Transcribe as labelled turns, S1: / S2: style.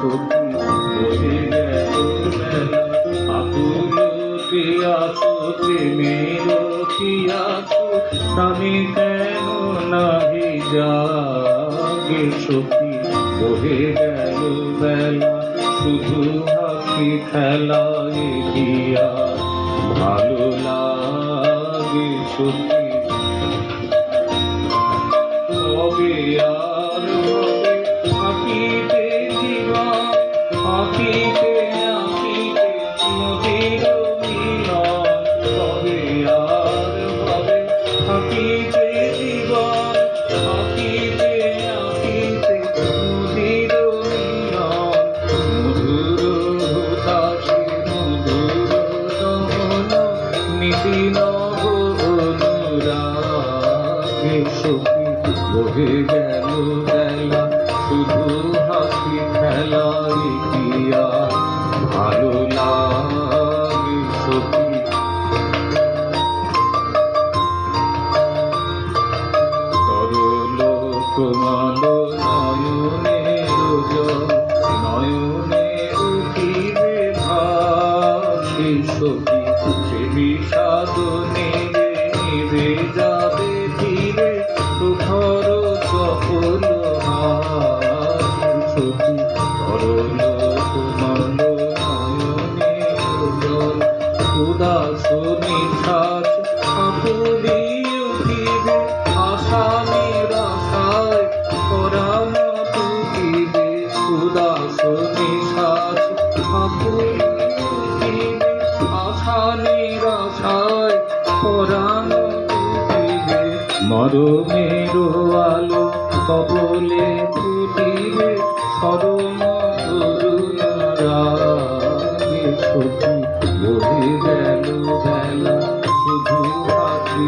S1: সখী বহে গেল বেলা। আকুল পিয়াসু প্রেমের পিয়াসু প্রাণে কেন নাহি জাগে সখী বহে গেল বেলা। শুধু হাসি খেলায় দিয়া ভালো লাগে সখী। কবে আর হবে আঁকিতে জীবন, আঁকিতে আঁকিতে নদীর মিলন। কবে আর হবে আঁকিতে জীবন, আঁকিতে আঁকিতে নদীর মিলন। মধুর হুতাশে মধুর দহন নীতি নব অনুরাগে সখী বহে গেল বেলা। শুধু হাসি খেলায় দিয়া ভালো লাগে সখী। তরল প্রমাণ নয়নের জল, নয়নে উঠিবে ভাসি সখী। সে বিষাদ নেবে নিবে যাবে ধীরে, প্রখর সফল হাসি সখী। তরল প্রমাণ নয়নের জল, উদাস নিশ্বাস আকুলি উঠিবে। আশা নিরাশায় পরাণ টুটিবে, উদাস নিশ্বাস আকুলি উঠিবে। আশা নিরাশায় পরাণ টুটিবে। মরমের আলো কবলে ফুটিবে, স্মরণ করুণ রাগে সখী বহে গেল বেলা। শুধু হাসি